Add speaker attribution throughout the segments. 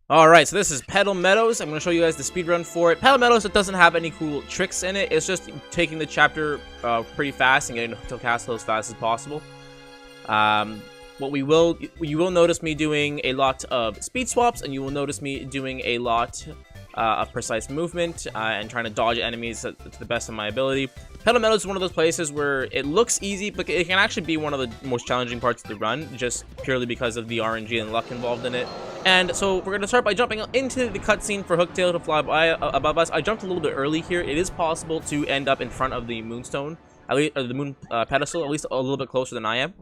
Speaker 1: Alright, so this is Petal Meadows. I'm going to show you guys the speedrun for it. Petal Meadows, it doesn't have any cool tricks in it. It's just taking the chapter pretty fast and getting to Hillsdale Castle as fast as possible. You will notice me doing a lot of speed swaps, and you will notice me doing a lot of precise movement and trying to dodge enemies to the best of my ability. Petal Meadows is one of those places where it looks easy, but it can actually be one of the most challenging parts of the run, just purely because of the RNG and luck involved in it. And so we're going to start by jumping into the cutscene for Hooktail to fly by above us. I jumped a little bit early here. It is possible to end up in front of the moonstone, at least, or the moon pedestal, at least a little bit closer than I am.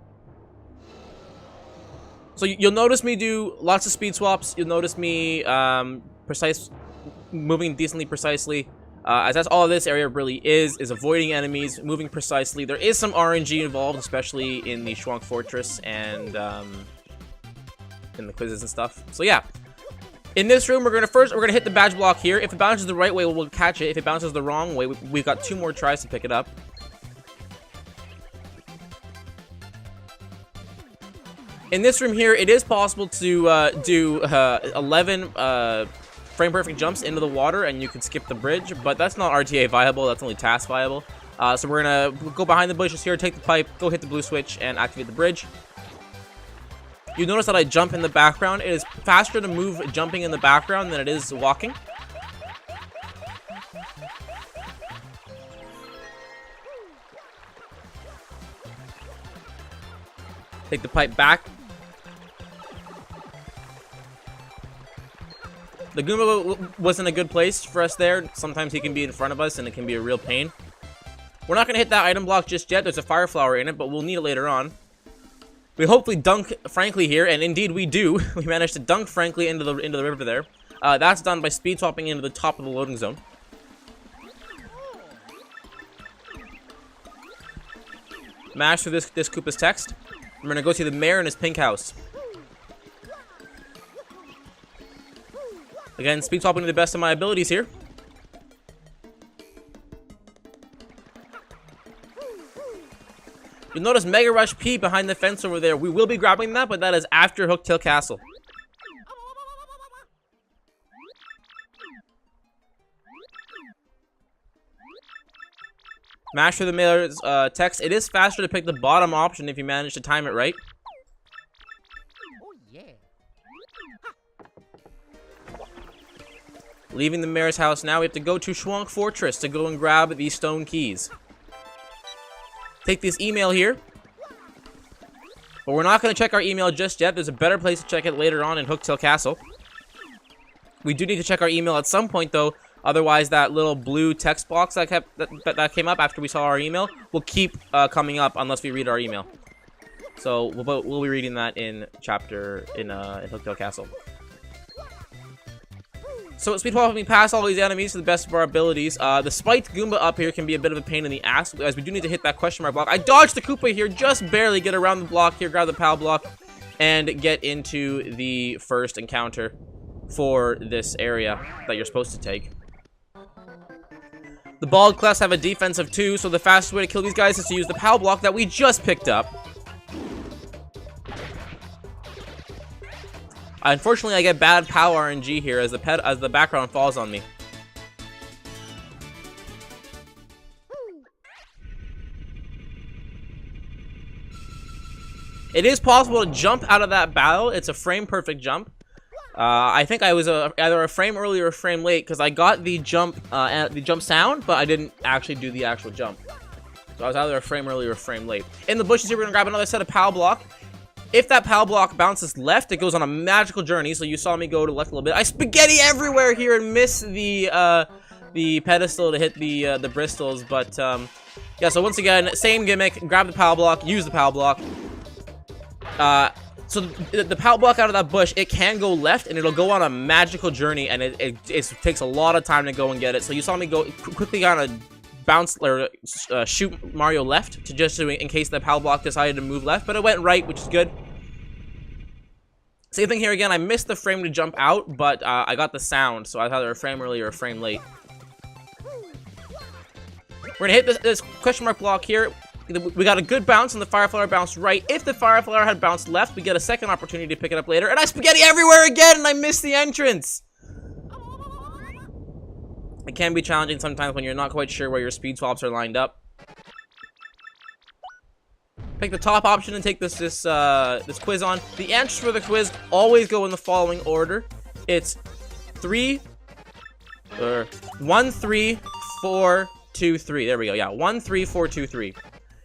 Speaker 1: So you'll notice me do lots of speed swaps. You'll notice me moving decently precisely. As that's all this area really is avoiding enemies, moving precisely. There is some RNG involved, especially in the Schwank Fortress and in the quizzes and stuff. So yeah, in this room, we're gonna hit the badge block here. If it bounces the right way, we'll catch it. If it bounces the wrong way, we've got 2 more tries to pick it up. In this room here, it is possible to do 11 frame perfect jumps into the water, and you can skip the bridge, but that's not RTA viable. That's only task viable. So we're gonna go behind the bushes here, take the pipe, go hit the blue switch, and activate the bridge. You notice that I jump in the background. It is faster to move jumping in the background than it is walking. Take the pipe back. The Goomba wasn't a good place for us there. Sometimes he can be in front of us, and it can be a real pain. We're not going to hit that item block just yet. There's a fire flower in it, but we'll need it later on. We hopefully dunk Frankly here, and indeed we do. We managed to dunk Frankly into the river there. That's done by speed swapping into the top of the loading zone. Mash through this Koopa's text. We're going to go see the mayor in his pink house. Again, speed swapping to the best of my abilities here. You'll notice Mega Rush P behind the fence over there. We will be grabbing that, but that is after Hillsdale Castle. Mash through the mayor's text. It is faster to pick the bottom option if you manage to time it right. Leaving the mayor's house now, we have to go to Schwank Fortress to go and grab the stone keys. Take this email here. But we're not going to check our email just yet. There's a better place to check it later on in Hillsdale Castle. We do need to check our email at some point, though. Otherwise, that little blue text box that came up after we saw our email will keep coming up unless we read our email. So we'll be reading that in Hillsdale Castle. So speed swapping past all these enemies to the best of our abilities. The spiked Goomba up here can be a bit of a pain in the ass, as we do need to hit that question mark block. I dodged the Koopa here, just barely get around the block here, grab the PAL block, and get into the first encounter for this area that you're supposed to take. The bald class have a defense of 2, so the fastest way to kill these guys is to use the PAL block that we just picked up. Unfortunately, I get bad PAL RNG here as the background falls on me. It is possible to jump out of that battle. It's a frame perfect jump. I think I was either a frame early or a frame late because I got the jump sound, but I didn't actually do the actual jump. So I was either a frame early or a frame late. In the bushes here, we're gonna grab another set of PAL block. If that PAL block bounces left, it goes on a magical journey. So you saw me go to left a little bit. I spaghetti everywhere here and miss the pedestal to hit the bristles. But yeah, so once again, same gimmick. Grab the PAL block, use the PAL block. So the PAL block out of that bush, it can go left and it'll go on a magical journey, and it takes a lot of time to go and get it. So you saw me go quickly kind of bounce or shoot Mario left in case the PAL block decided to move left, but it went right, which is good. Same thing here again. I missed the frame to jump out, but I got the sound, so I was either a frame early or a frame late. We're gonna hit this question mark block here. We got a good bounce, and the fire flower bounced right. If the fire flower had bounced left, we get a second opportunity to pick it up later. And I spaghetti everywhere again, and I missed the entrance. It can be challenging sometimes when you're not quite sure where your speed swaps are lined up. Pick the top option and take this quiz on. The answers for the quiz always go in the following order. It's 1, 3, 4, 2, 3. There we go. Yeah, 1, 3, 4, 2, 3.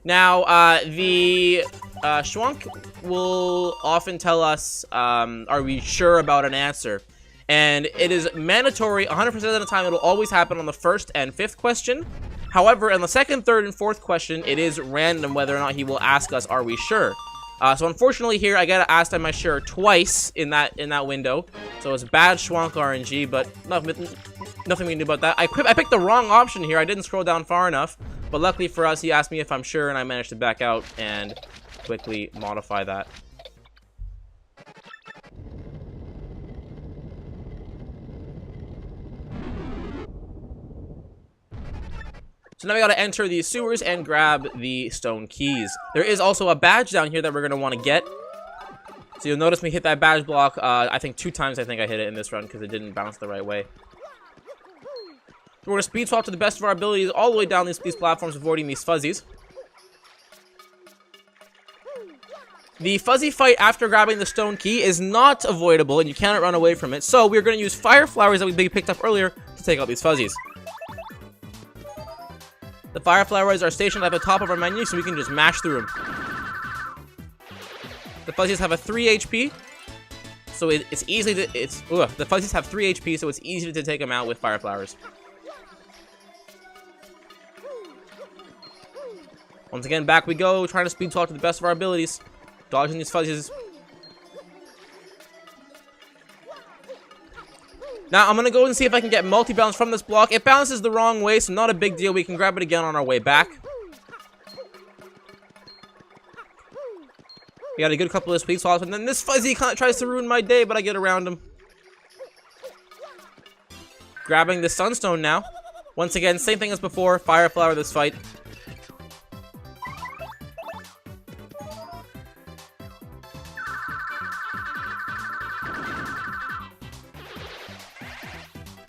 Speaker 1: Now, the Schwank will often tell us, are we sure about an answer? And it is mandatory 100% of the time. It'll always happen on the first and fifth question. However, in the second, third, and fourth question, it is random whether or not he will ask us, are we sure? So unfortunately here, I got asked, am I sure, twice in that window. So it's bad Schwank RNG, but nothing we can do about that. I picked the wrong option here. I didn't scroll down far enough. But luckily for us, he asked me if I'm sure, and I managed to back out and quickly modify that. So now we gotta enter these sewers and grab the stone keys. There is also a badge down here that we're gonna want to get. So you'll notice me hit that badge block, I think 2 times I think I hit it in this run because it didn't bounce the right way. We're gonna speed swap to the best of our abilities all the way down these platforms, avoiding these fuzzies. The fuzzy fight after grabbing the stone key is not avoidable, and you cannot run away from it. So we're gonna use fire flowers that we picked up earlier to take out these fuzzies. The fire flowers are stationed at the top of our menu, so we can just mash through them. The fuzzies have a 3 HP, so it's easy to the fuzzies have 3 HP, so it's easy to take them out with fire flowers. Once again, back we go, trying to speed swap to the best of our abilities, dodging these fuzzies. Now, I'm going to go and see if I can get multi-bounce from this block. It bounces the wrong way, so not a big deal. We can grab it again on our way back. We got a good couple of speed swaps, and then this fuzzy kind of tries to ruin my day, but I get around him. Grabbing the sunstone now. Once again, same thing as before. Fire flower this fight.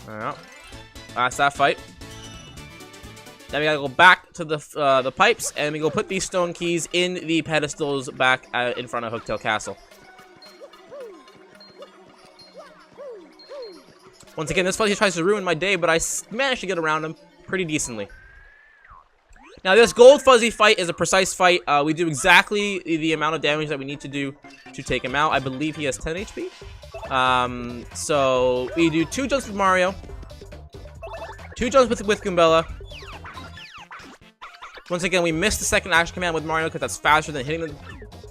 Speaker 1: Alright, that's that fight. Then we gotta go back to the pipes, and we go put these stone keys in the pedestals back in front of Hillsdale Castle. Once again, this fuzzy tries to ruin my day, but I managed to get around him pretty decently. Now, this gold fuzzy fight is a precise fight. We do exactly the amount of damage that we need to do to take him out. I believe he has 10 HP. So we do 2 jumps with Mario, 2 jumps with Goombella. Once again, we missed the second action command with Mario because that's faster than hitting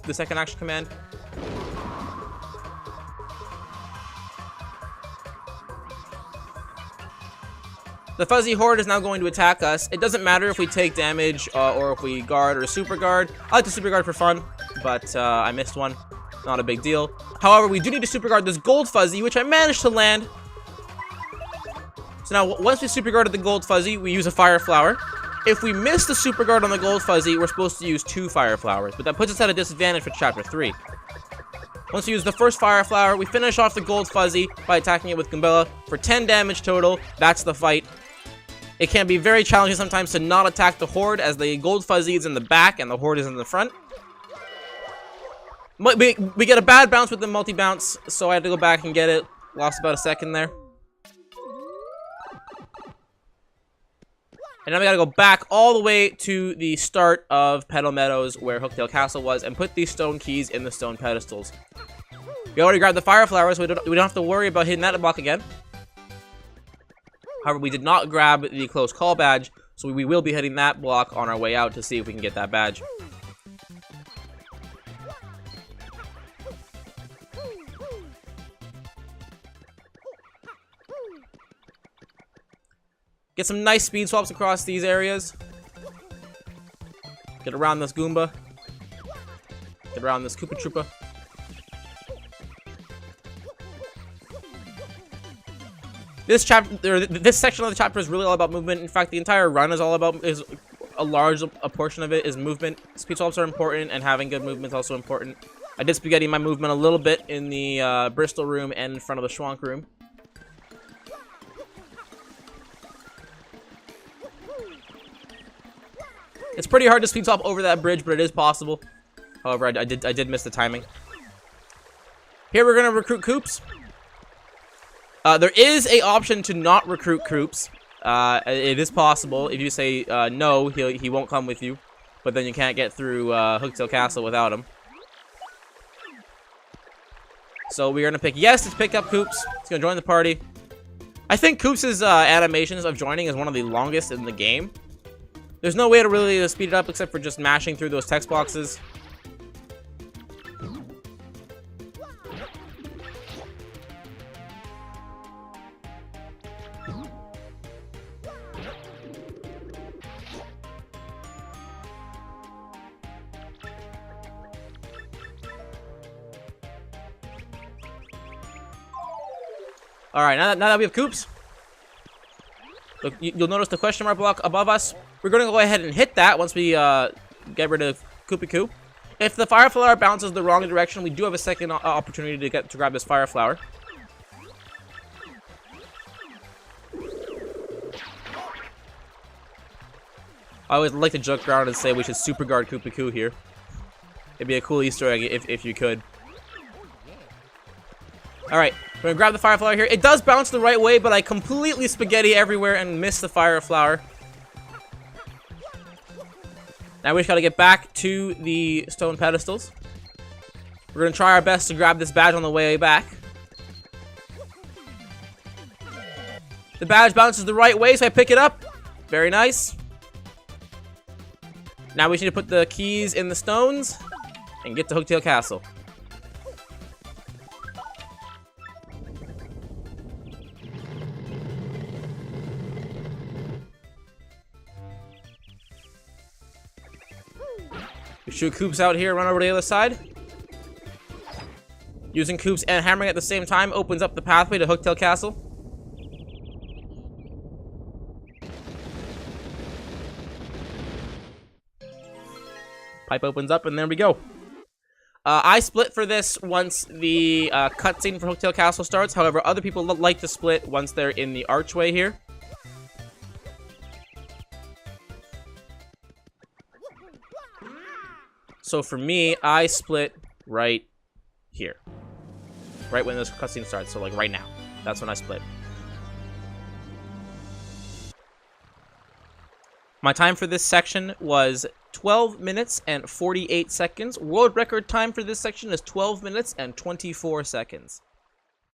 Speaker 1: the second action command. The fuzzy horde is now going to attack us. It doesn't matter if we take damage or if we guard or super guard. I like to super guard for fun, but I missed one. Not a big deal. However, we do need to super guard this gold fuzzy, which I managed to land. So now, once we super guarded the gold fuzzy, we use a fire flower. If we miss the super guard on the gold fuzzy, we're supposed to use 2 fire flowers, but that puts us at a disadvantage for chapter 3. Once we use the first fire flower, we finish off the gold fuzzy by attacking it with Goombella for 10 damage total. That's the fight. It can be very challenging sometimes to not attack the horde, as the gold fuzzy is in the back and the horde is in the front. We get a bad bounce with the multi-bounce, so I had to go back and get it. Lost about a second there. And now we gotta go back all the way to the start of Petal Meadows, where Hillsdale Castle was, and put these stone keys in the stone pedestals. We already grabbed the fire flower, so we don't have to worry about hitting that block again. However, we did not grab the close call badge, so we will be hitting that block on our way out to see if we can get that badge. Get some nice speed swaps across these areas. Get around this Goomba. Get around this Koopa Troopa. This section of the chapter is really all about movement. In fact, the entire run is all about a large portion of it is movement. Speed swaps are important, and having good movement is also important. I did spaghetti my movement a little bit in the Bristol room and in front of the Schwank room. It's pretty hard to speed swap over that bridge, but it is possible. However, I did miss the timing. Here we're gonna recruit Koops. There is a option to not recruit Koops. It is possible. If you say no, he won't come with you, but then you can't get through Hillsdale Castle without him. So we're gonna pick yes to pick up Koops. He's gonna join the party. I think Koops' animations of joining is one of the longest in the game. There's no way to really speed it up except for just mashing through those text boxes. Alright, now that we have Koops, look, you'll notice the question mark block above us. We're going to go ahead and hit that once we get rid of Koopy Koo. If the Fire Flower bounces the wrong direction, we do have a second opportunity to grab this Fire Flower. I always like to joke around and say we should super guard Koopy Koo here. It'd be a cool Easter egg if you could. Alright, we're going to grab the Fire Flower here. It does bounce the right way, but I completely spaghetti everywhere and miss the Fire Flower. Now we just got to get back to the stone pedestals. We're going to try our best to grab this badge on the way back. The badge bounces the right way, so I pick it up. Very nice. Now we just need to put the keys in the stones and get to Hillsdale Castle. We shoot Koops out here, run over to the other side. Using Koops and hammering at the same time opens up the pathway to Hillsdale Castle. Pipe opens up, and there we go. I split for this once the cutscene for Hillsdale Castle starts. However, other people like to split once they're in the archway here. So for me, I split right here. Right when this cutscene starts, so like right now. That's when I split. My time for this section was 12 minutes and 48 seconds. World record time for this section is 12 minutes and 24 seconds.